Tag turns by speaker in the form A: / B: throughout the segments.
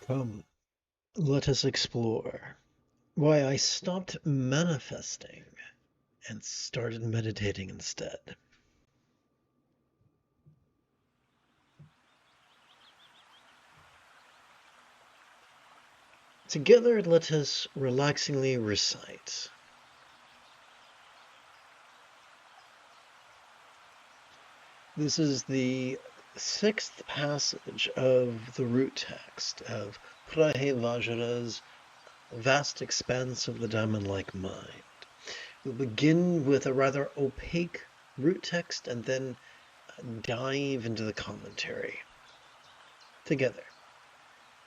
A: Come, let us explore why I stopped manifesting and started meditating instead. Together, let us relaxingly recite. This is the sixth passage of the root text of Prahevajra's vast expanse of the diamond-like mind. We'll begin with a rather opaque root text and then dive into the commentary. Together.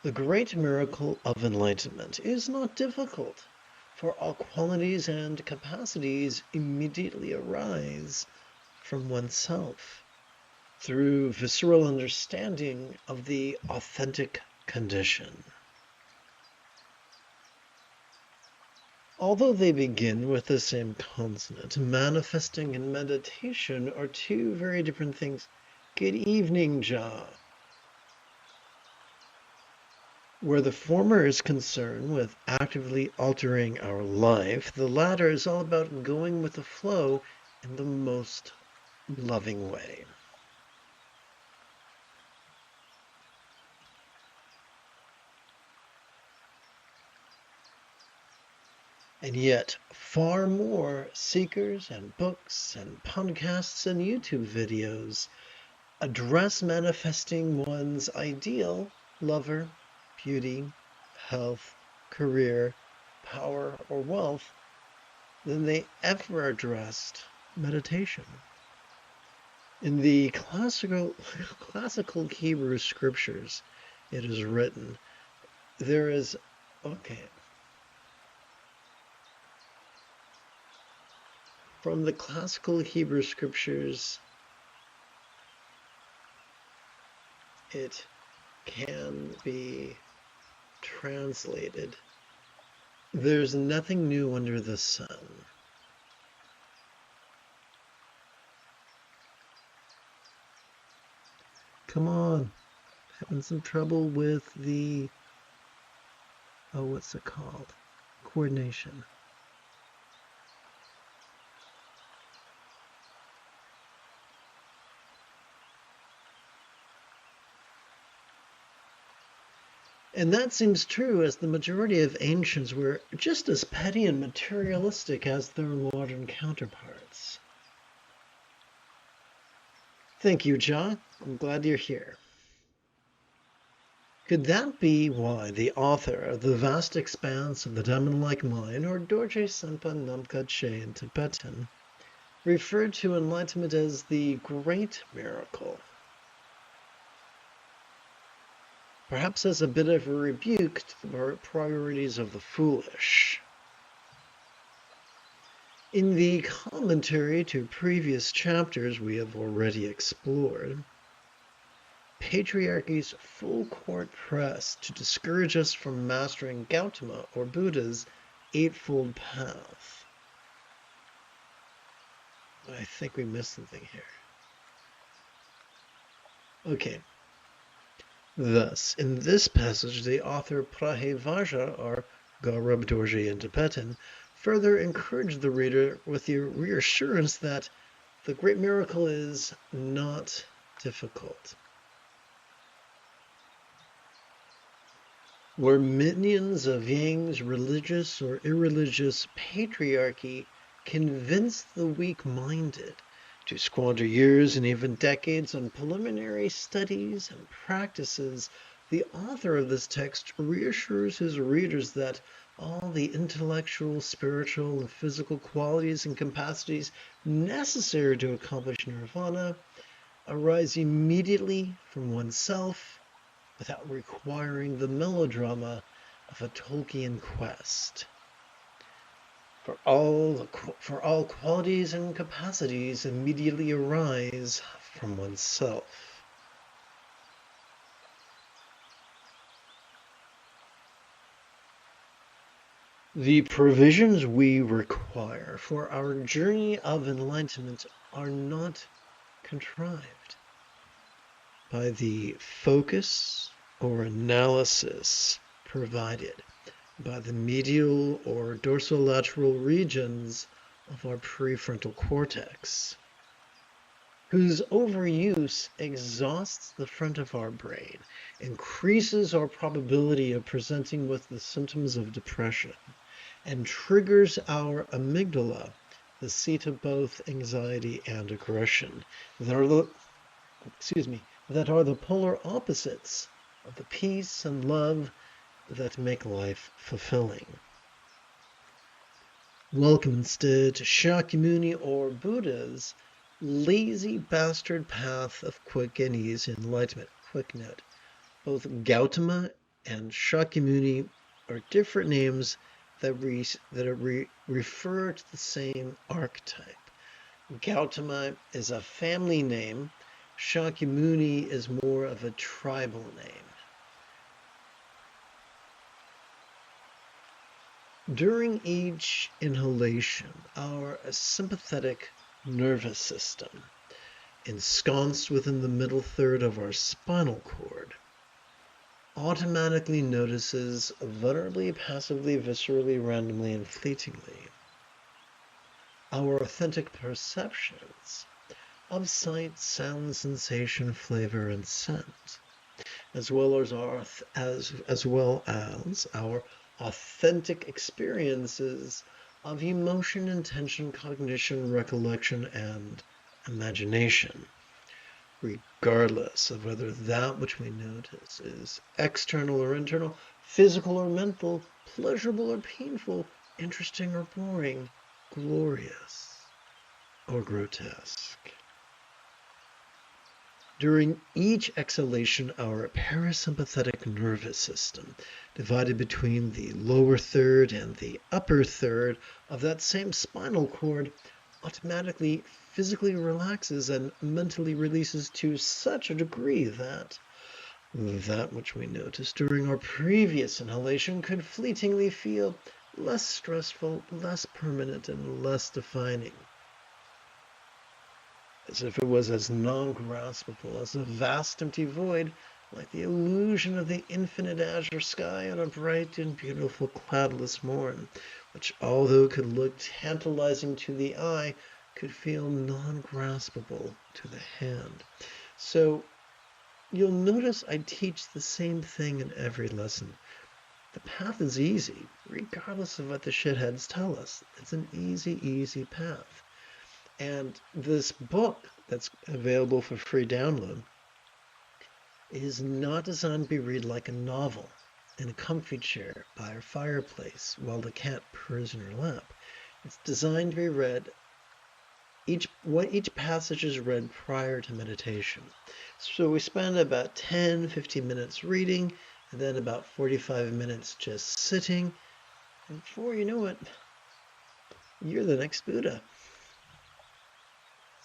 A: The great miracle of enlightenment is not difficult, for all qualities and capacities immediately arise from oneself through visceral understanding of the authentic condition. Although they begin with the same consonant, manifesting and meditation are two very different things. Good evening, Ja. Where the former is concerned with actively altering our life, the latter is all about going with the flow in the most loving way. And yet, far more seekers and books and podcasts and YouTube videos address manifesting one's ideal lover, beauty, health, career, power, or wealth than they ever addressed meditation. In the classical Hebrew scriptures, it is written, there is, from the classical Hebrew scriptures, it can be translated, there's nothing new under the sun. Come on, having some trouble with the, what's it called? Coordination. And that seems true, as the majority of ancients were just as petty and materialistic as their modern counterparts. Thank you, John. I'm glad you're here. Could that be why the author of The Vast Expanse of the Diamond-like Mind, or Dorje Senpa Namka Che in Tibetan, referred to enlightenment as the great miracle? Perhaps as a bit of a rebuke to the priorities of the foolish. In the commentary to previous chapters we have already explored, patriarchy's full court press to discourage us from mastering Gautama or Buddha's Eightfold Path. I think we missed something here. Okay. Thus, in this passage, the author Prahevajra, or Gaurab Dorje in Tibetan, further encouraged the reader with the reassurance that the great miracle is not difficult. Where minions of Yang's religious or irreligious patriarchy convince the weak-minded to squander years and even decades on preliminary studies and practices, the author of this text reassures his readers that all the intellectual, spiritual, and physical qualities and capacities necessary to accomplish nirvana arise immediately from oneself, without requiring the melodrama of a Tolkien quest. For all qualities and capacities immediately arise from oneself. The provisions we require for our journey of enlightenment are not contrived by the focus or analysis provided by the medial or dorsolateral regions of our prefrontal cortex, whose overuse exhausts the front of our brain, increases our probability of presenting with the symptoms of depression, and triggers our amygdala, the seat of both anxiety and aggression, that are the polar opposites of the peace and love that make life fulfilling. Welcome instead to Shakyamuni or Buddha's lazy bastard path of quick and easy enlightenment. Quick note, both Gautama and Shakyamuni are different names that refer to the same archetype. Gautama is a family name. Shakyamuni is more of a tribal name. During each inhalation, our sympathetic nervous system, ensconced within the middle third of our spinal cord, automatically notices vulnerably, passively, viscerally, randomly, and fleetingly our authentic perceptions of sight, sound, sensation, flavor, and scent, as well as our authentic experiences of emotion, intention, cognition, recollection, and imagination, regardless of whether that which we notice is external or internal, physical or mental, pleasurable or painful, interesting or boring, glorious or grotesque. During each exhalation, our parasympathetic nervous system, divided between the lower third and the upper third of that same spinal cord, automatically physically relaxes and mentally releases to such a degree that which we noticed during our previous inhalation could fleetingly feel less stressful, less permanent, and less defining, as if it was as non-graspable as a vast empty void, like the illusion of the infinite azure sky on a bright and beautiful cloudless morn, which, although could look tantalizing to the eye, could feel non-graspable to the hand. So you'll notice I teach the same thing in every lesson. The path is easy, regardless of what the shitheads tell us. It's an easy path. And this book that's available for free download is not designed to be read like a novel in a comfy chair by a fireplace while the cat purrs in your lap. It's designed to be read, each passage is read prior to meditation. So we spend about 10-15 minutes reading, and then about 45 minutes just sitting, and before you know it, you're the next Buddha.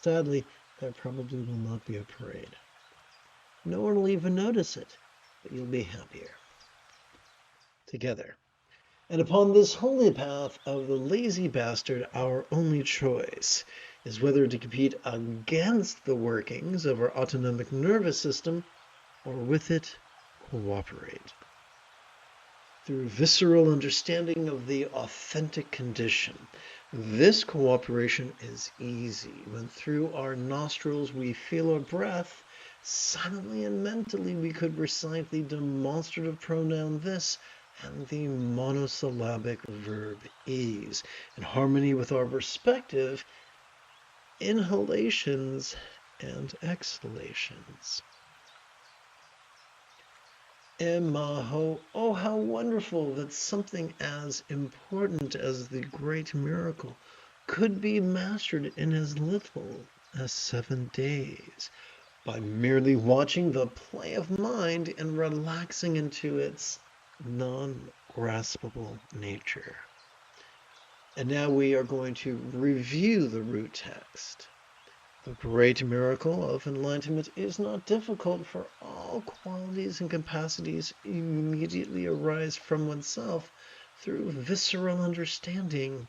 A: Sadly, there probably will not be a parade. No one will even notice it, but you'll be happier. Together. And upon this holy path of the lazy bastard, our only choice is whether to compete against the workings of our autonomic nervous system or with it cooperate. Through visceral understanding of the authentic condition, this cooperation is easy when through our nostrils we feel our breath. Silently and mentally we could recite the demonstrative pronoun this and the monosyllabic verb is in harmony with our respective inhalations and exhalations. Emaho, oh how wonderful that something as important as the great miracle could be mastered in as little as 7 days by merely watching the play of mind and relaxing into its non-graspable nature. And now we are going to review the root text. The great miracle of enlightenment is not difficult, for all qualities and capacities immediately arise from oneself through visceral understanding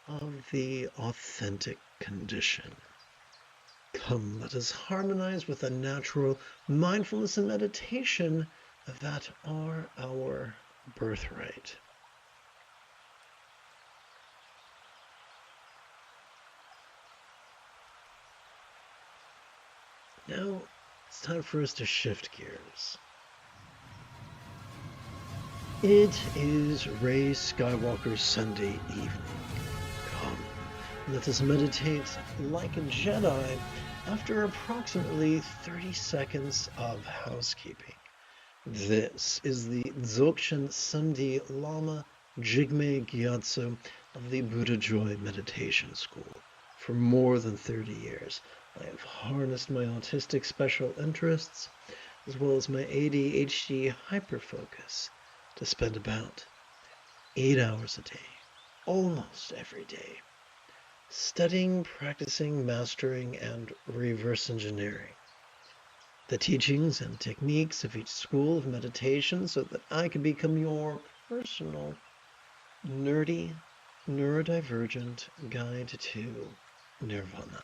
A: of the authentic condition. Come, let us harmonize with a natural mindfulness and meditation that are our birthright. Now, it's time for us to shift gears. It is Rey Skywalker's Sunday evening. Come, let us meditate like a Jedi after approximately 30 seconds of housekeeping. This is the Dzogchen Sunday Lama Jigme Gyatso of the Buddha Joy Meditation School. For more than 30 years, I have harnessed my autistic special interests as well as my ADHD hyperfocus to spend about 8 hours a day, almost every day, studying, practicing, mastering, and reverse engineering the teachings and techniques of each school of meditation so that I can become your personal, nerdy, neurodivergent guide to nirvana.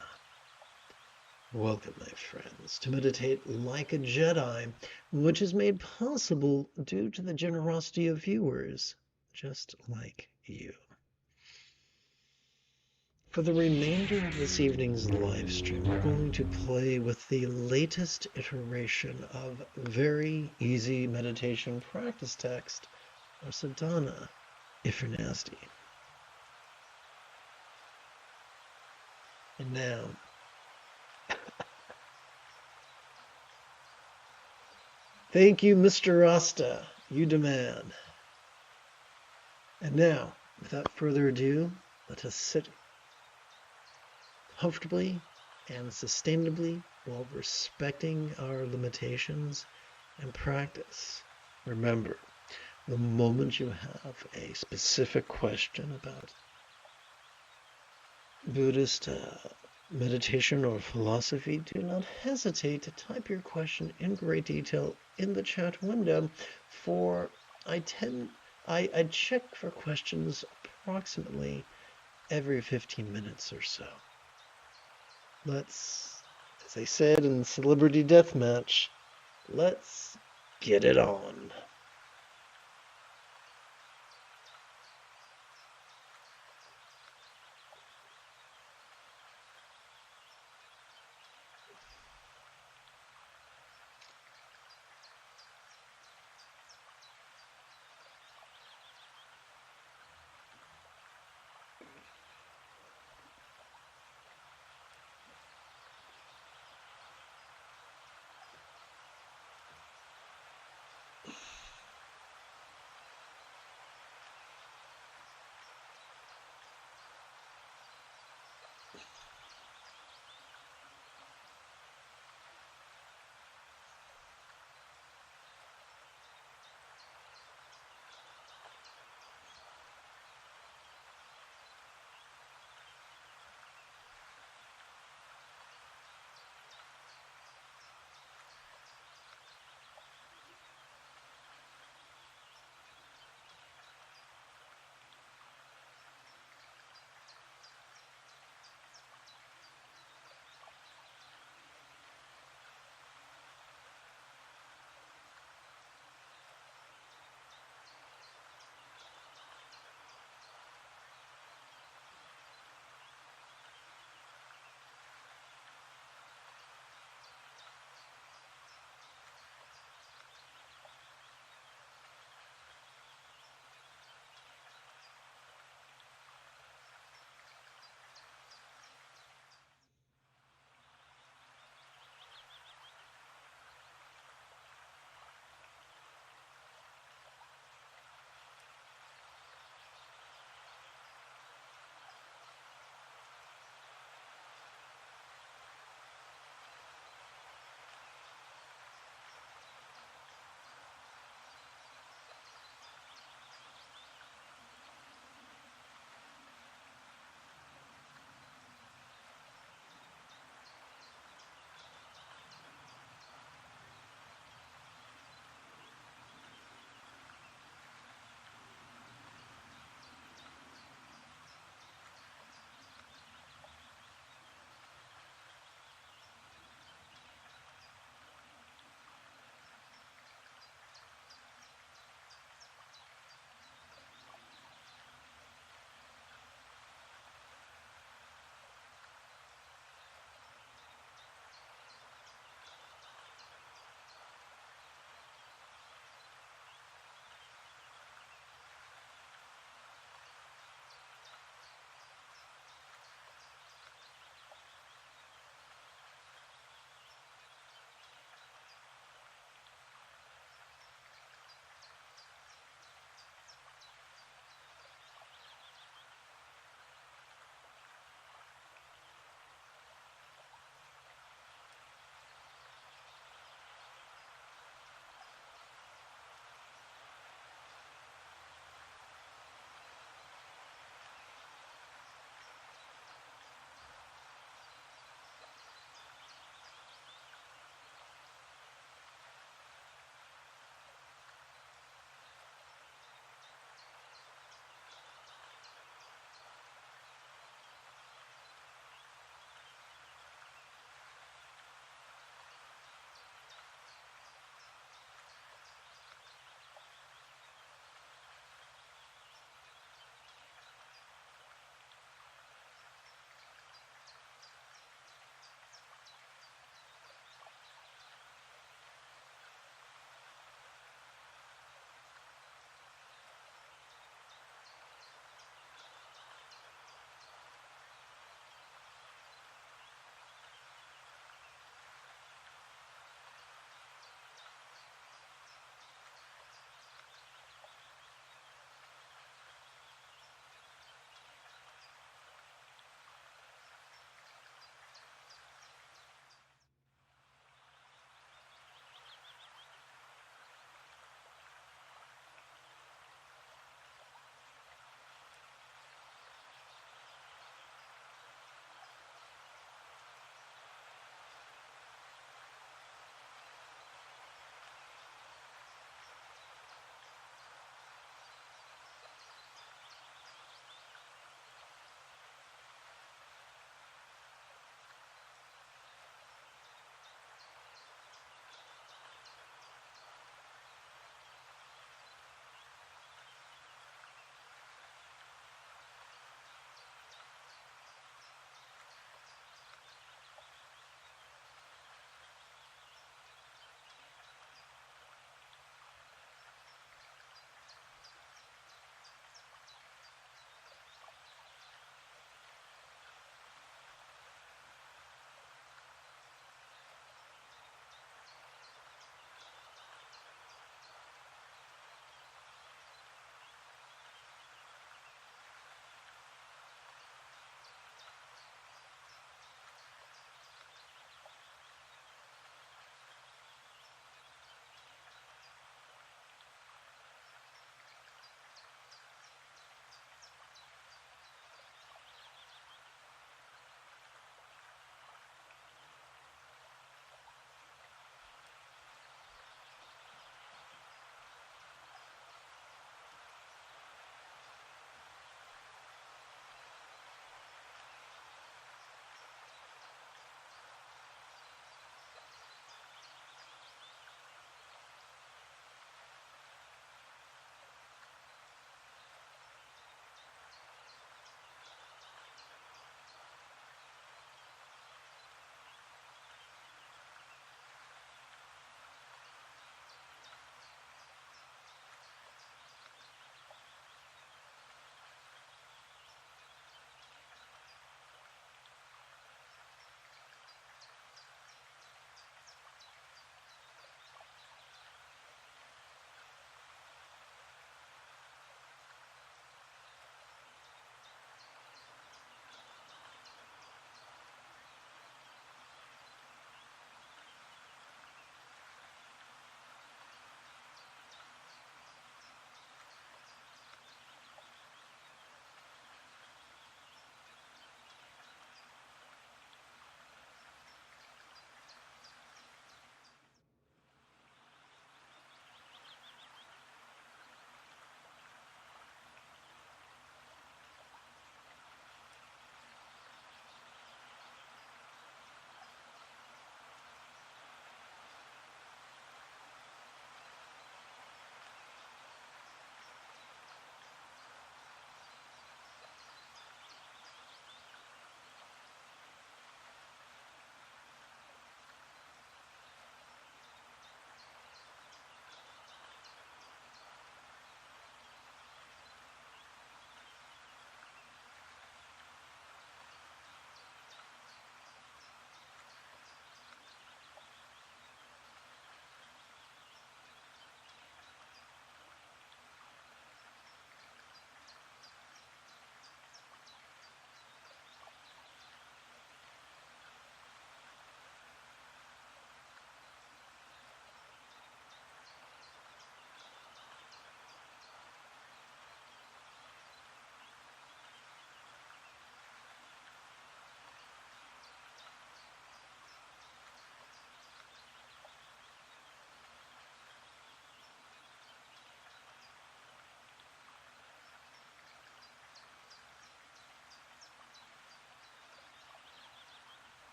A: Welcome, my friends, to Meditate Like a Jedi, which is made possible due to the generosity of viewers just like you. For the remainder of this evening's live stream, we're going to play with the latest iteration of very easy meditation practice text, or sadhana, if you're nasty. And now, thank you, Mr. Rasta, you demand. And now, without further ado, let us sit comfortably and sustainably while respecting our limitations and practice. Remember, the moment you have a specific question about Buddhist meditation or philosophy, do not hesitate to type your question in great detail in the chat window. For I check for questions approximately every 15 minutes or so. Let's, as I said in Celebrity Deathmatch, let's get it on.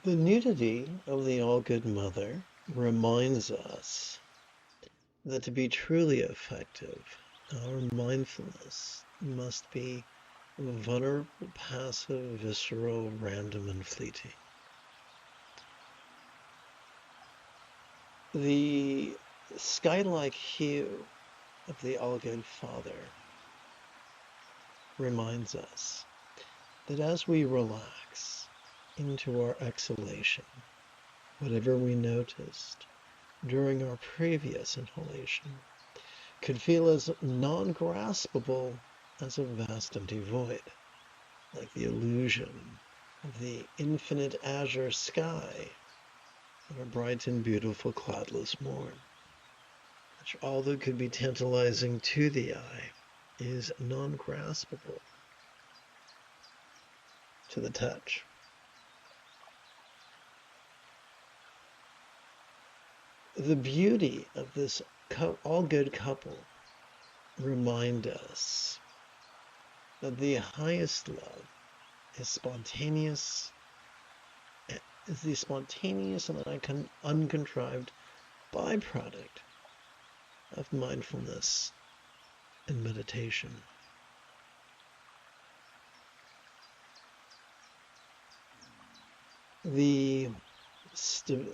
A: The nudity of the All-Good Mother reminds us that to be truly effective, our mindfulness must be vulnerable, passive, visceral, random, and fleeting. The sky-like hue of the All-Good Father reminds us that as we relax into our exhalation, whatever we noticed during our previous inhalation could feel as non-graspable as a vast empty void, like the illusion of the infinite azure sky on a bright and beautiful cloudless morn, which, although could be tantalizing to the eye, is non-graspable to the touch. The beauty of this all-good couple remind us that the highest love is spontaneous, is the spontaneous and uncontrived byproduct of mindfulness and meditation.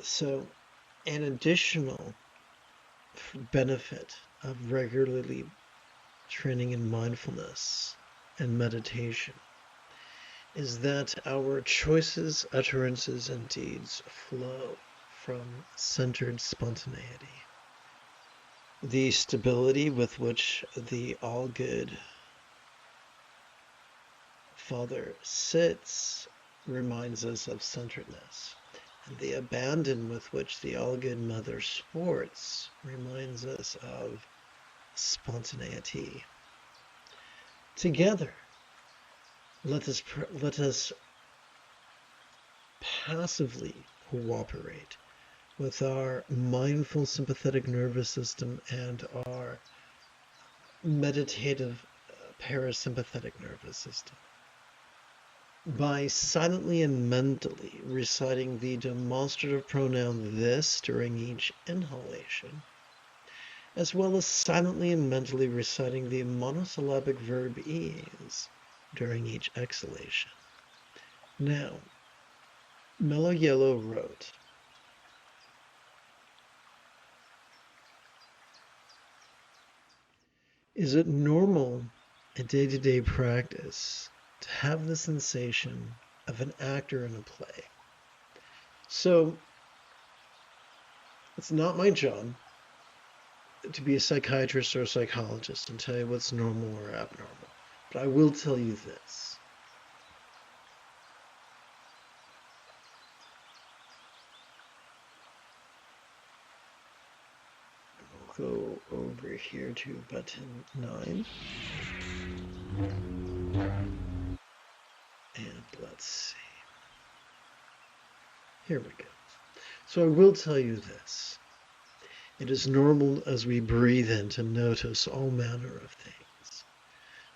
A: So an additional benefit of regularly training in mindfulness and meditation is that our choices, utterances, and deeds flow from centered spontaneity. The stability with which the all-good Father sits reminds us of centeredness, and the abandon with which the all-good Mother sports reminds us of spontaneity. Together, let us passively cooperate with our mindful sympathetic nervous system and our meditative parasympathetic nervous system by silently and mentally reciting the demonstrative pronoun this during each inhalation, as well as silently and mentally reciting the monosyllabic verb is during each exhalation. Now, Mellow Yellow wrote, "Is it normal in day-to-day practice to have the sensation of an actor in a play?" So, it's not my job to be a psychiatrist or a psychologist and tell you what's normal or abnormal, but I will tell you this. We'll go over here to button 9. And let's see. Here we go. So I will tell you this. It is normal as we breathe in to notice all manner of things.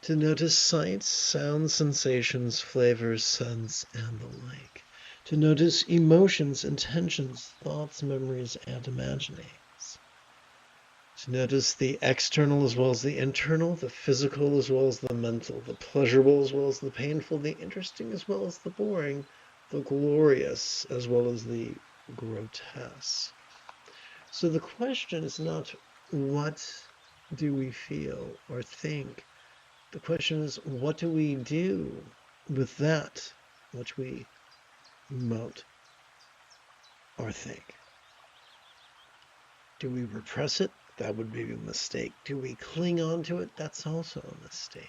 A: To notice sights, sounds, sensations, flavors, scents, and the like. To notice emotions, intentions, thoughts, memories, and imaginings. To notice the external as well as the internal, the physical as well as the mental, the pleasurable as well as the painful, the interesting as well as the boring, the glorious as well as the grotesque. So the question is not what do we feel or think. The question is what do we do with that which we emote or think? Do we repress it? That would be a mistake. Do we cling on to it? That's also a mistake.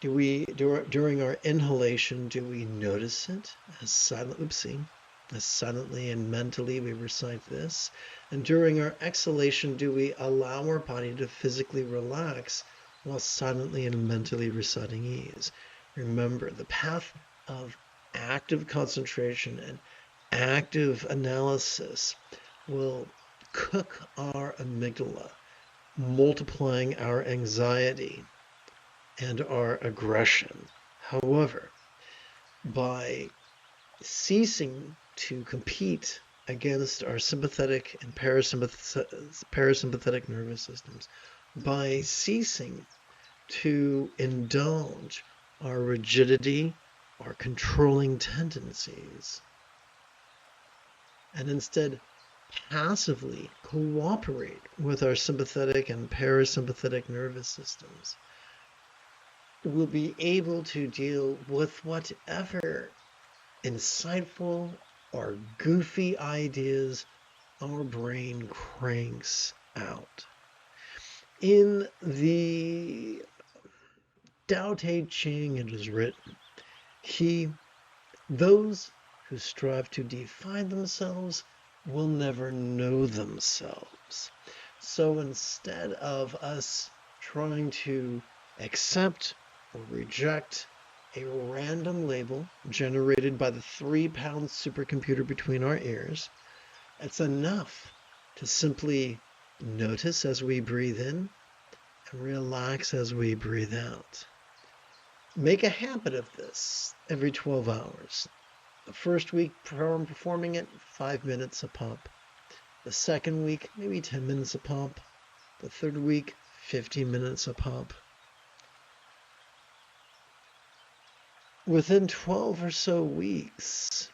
A: Do we, during our inhalation, do we notice it as silently and mentally we recite this? And during our exhalation, do we allow our body to physically relax while silently and mentally reciting ease? Remember, the path of active concentration and active analysis will cook our amygdala, multiplying our anxiety and our aggression. However, by ceasing to compete against our sympathetic and parasympathetic nervous systems by ceasing to indulge our rigidity, our controlling tendencies, and instead passively cooperate with our sympathetic and parasympathetic nervous systems, we'll be able to deal with whatever insightful or goofy ideas our brain cranks out. In the Tao Te Ching, it is written, those who strive to define themselves will never know themselves. So instead of us trying to accept or reject a random label generated by the 3-pound supercomputer between our ears, it's enough to simply notice as we breathe in and relax as we breathe out. Make a habit of this every 12 hours. The first week performing it, 5 minutes a pop. The second week, maybe 10 minutes a pop. The third week, 15 minutes a pop. Within 12 or so weeks,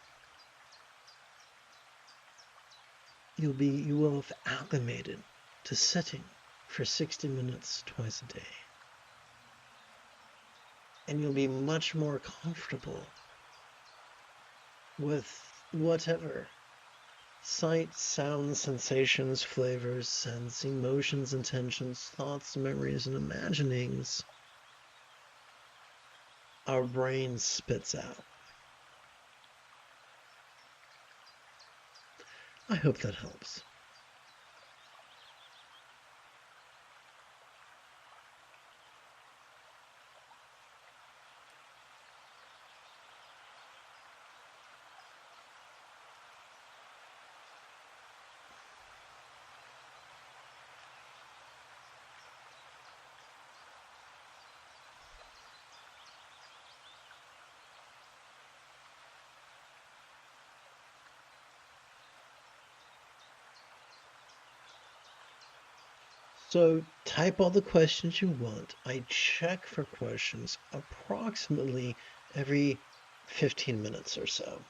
A: you will have acclimated to sitting for 60 minutes twice a day. And you'll be much more comfortable with whatever sight, sounds, sensations, flavors, scents, emotions, intentions, thoughts, memories, and imaginings our brain spits out. I hope that helps. So type all the questions you want. I check for questions approximately every 15 minutes or so.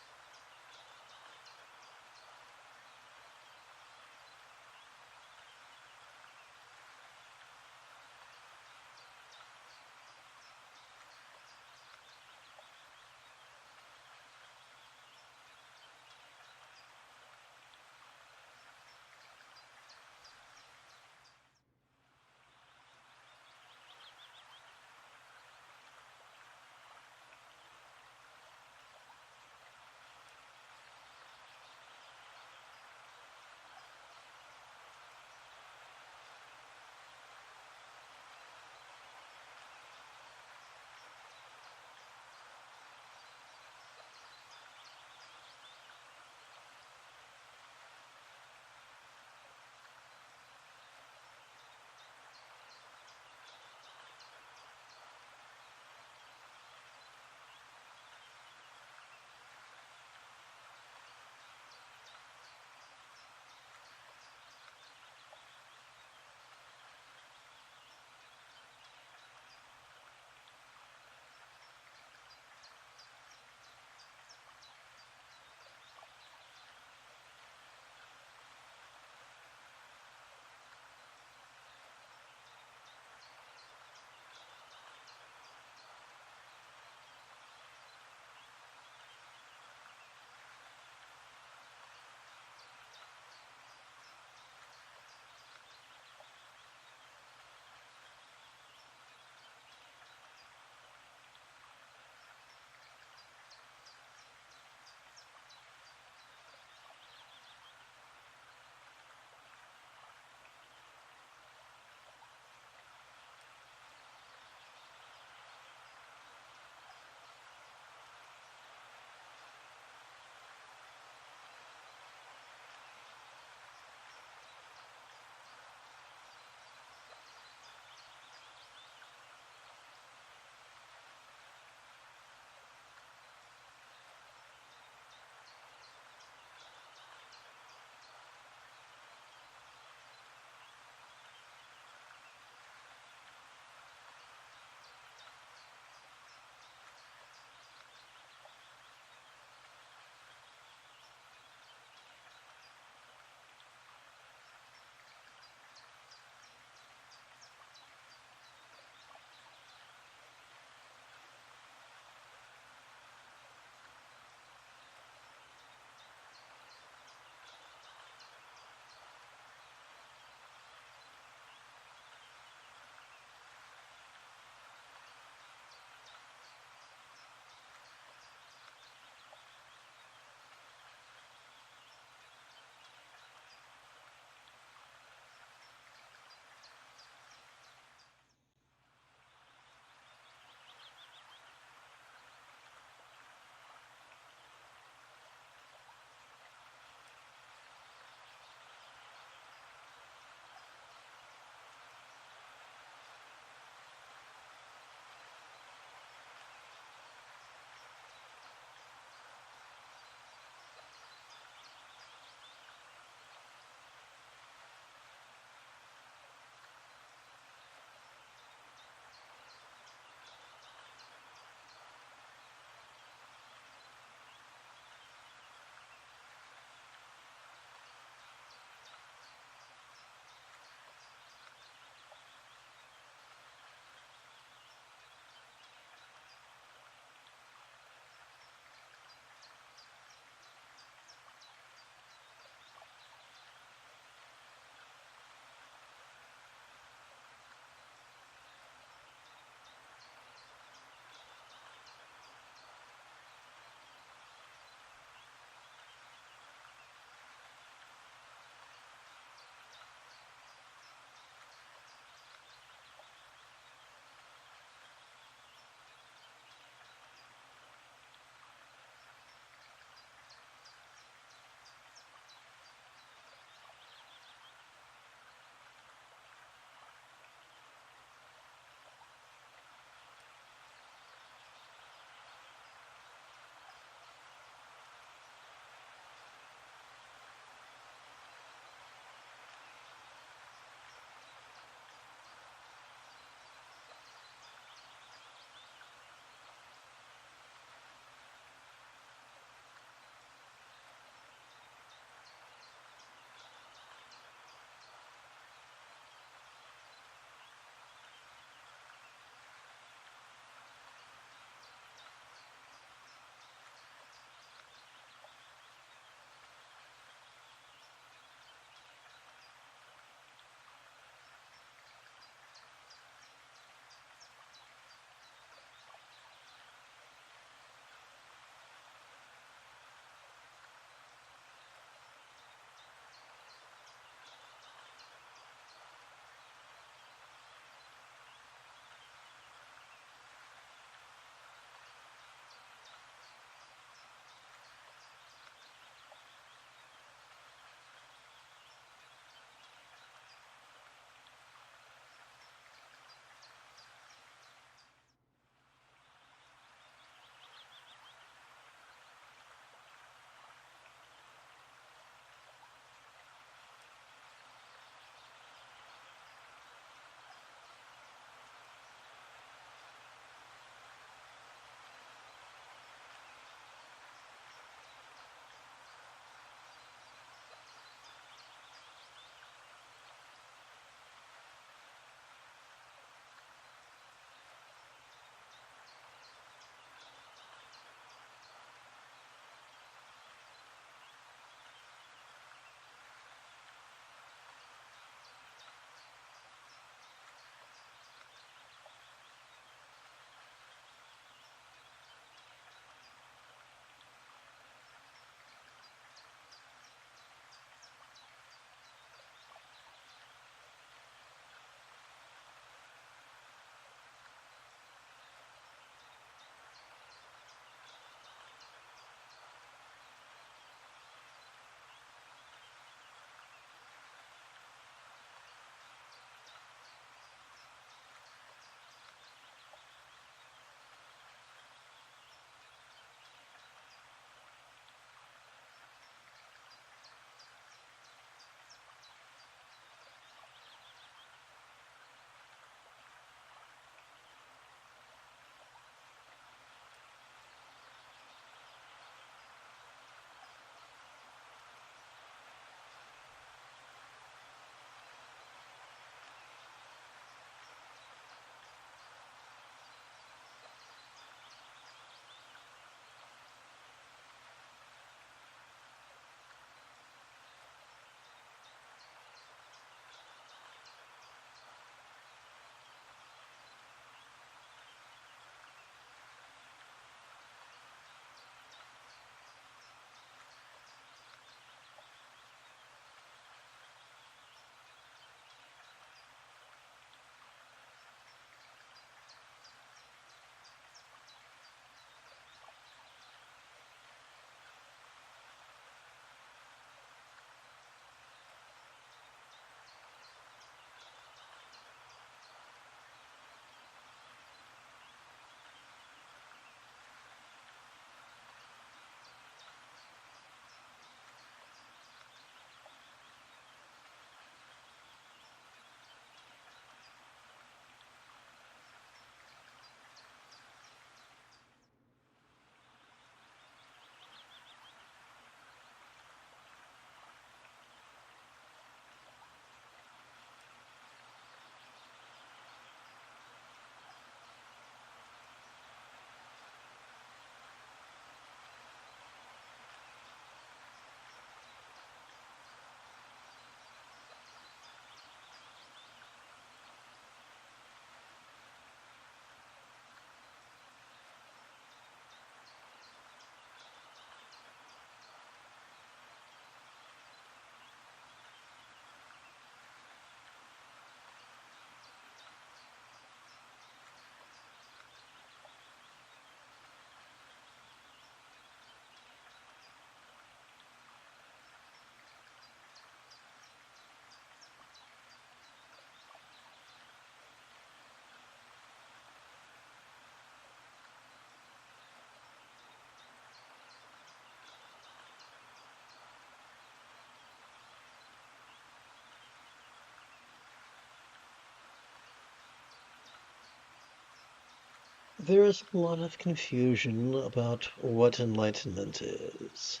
A: There is a lot of confusion about what enlightenment is.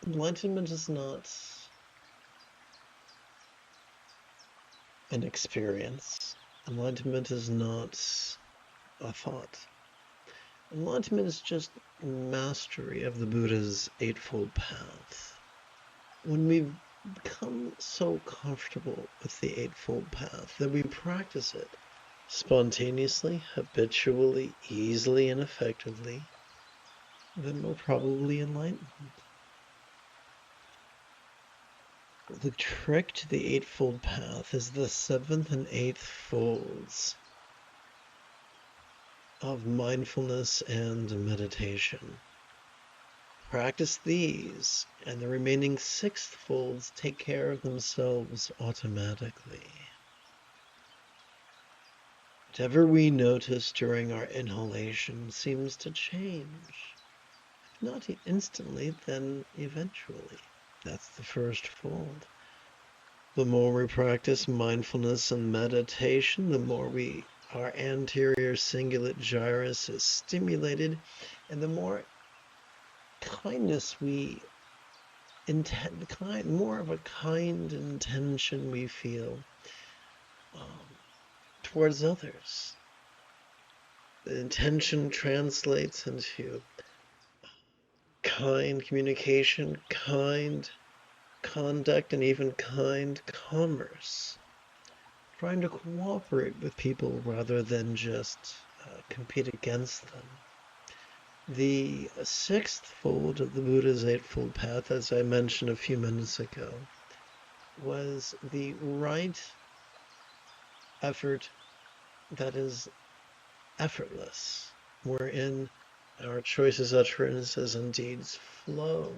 A: Enlightenment is not an experience. Enlightenment is not a thought. Enlightenment is just mastery of the Buddha's Eightfold Path. When we become so comfortable with the Eightfold Path that we practice it spontaneously, habitually, easily, and effectively, then we're probably enlightened. The trick to the Eightfold Path is the seventh and eighth folds of mindfulness and meditation. Practice these, and the remaining six folds take care of themselves automatically. Whatever we notice during our inhalation seems to change. If not instantly, then eventually. That's the first fold. The more we practice mindfulness and meditation, the more our anterior cingulate gyrus is stimulated, and the more kindness we intend, more of a kind intention we feel towards others. The intention translates into kind communication, kind conduct, and even kind commerce. Trying to cooperate with people rather than just compete against them. The sixth fold of the Buddha's Eightfold Path, as I mentioned a few minutes ago, was the right effort that is effortless, wherein our choices, utterances, and deeds flow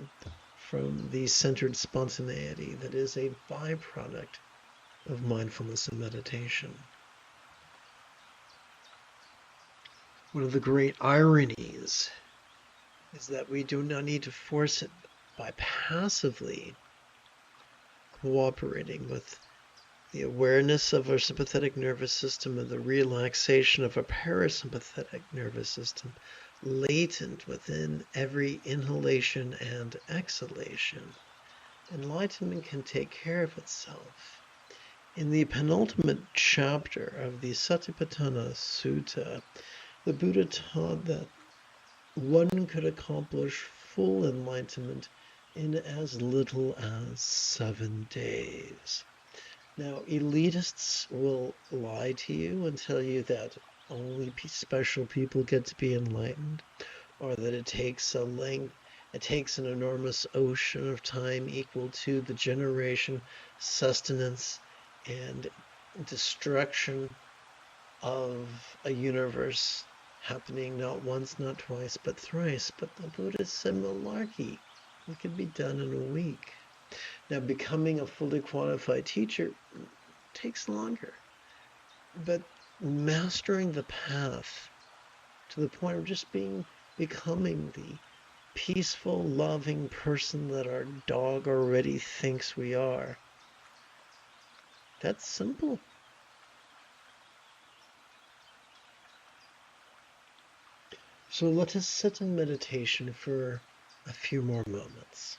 A: from the centered spontaneity that is a byproduct of mindfulness and meditation. One of the great ironies is that we do not need to force it by passively cooperating with the awareness of our sympathetic nervous system and the relaxation of our parasympathetic nervous system latent within every inhalation and exhalation. Enlightenment can take care of itself. In the penultimate chapter of the Satipatthana Sutta, the Buddha taught that one could accomplish full enlightenment in as little as 7 days. Now, elitists will lie to you and tell you that only special people get to be enlightened, or that it takes an enormous ocean of time equal to the generation, sustenance, and destruction of a universe happening not once, not twice, but thrice. But the Buddha said malarkey. It could be done in a week. Now, becoming a fully qualified teacher takes longer. But mastering the path to the point of just becoming the peaceful, loving person that our dog already thinks we are, that's simple. So let us sit in meditation for a few more moments.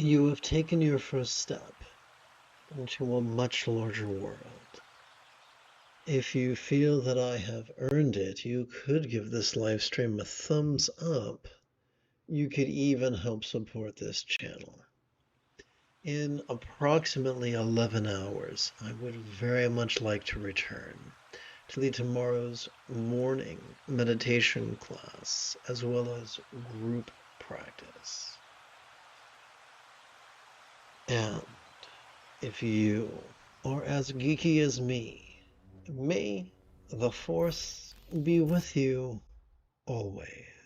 A: You have taken your first step into a much larger world. If you feel that I have earned it, you could give this live stream a thumbs up. You could even help support this channel. In approximately 11 hours, I would very much like to return to the tomorrow's morning meditation class as well as group practice. And if you are as geeky as me, may the Force be with you always.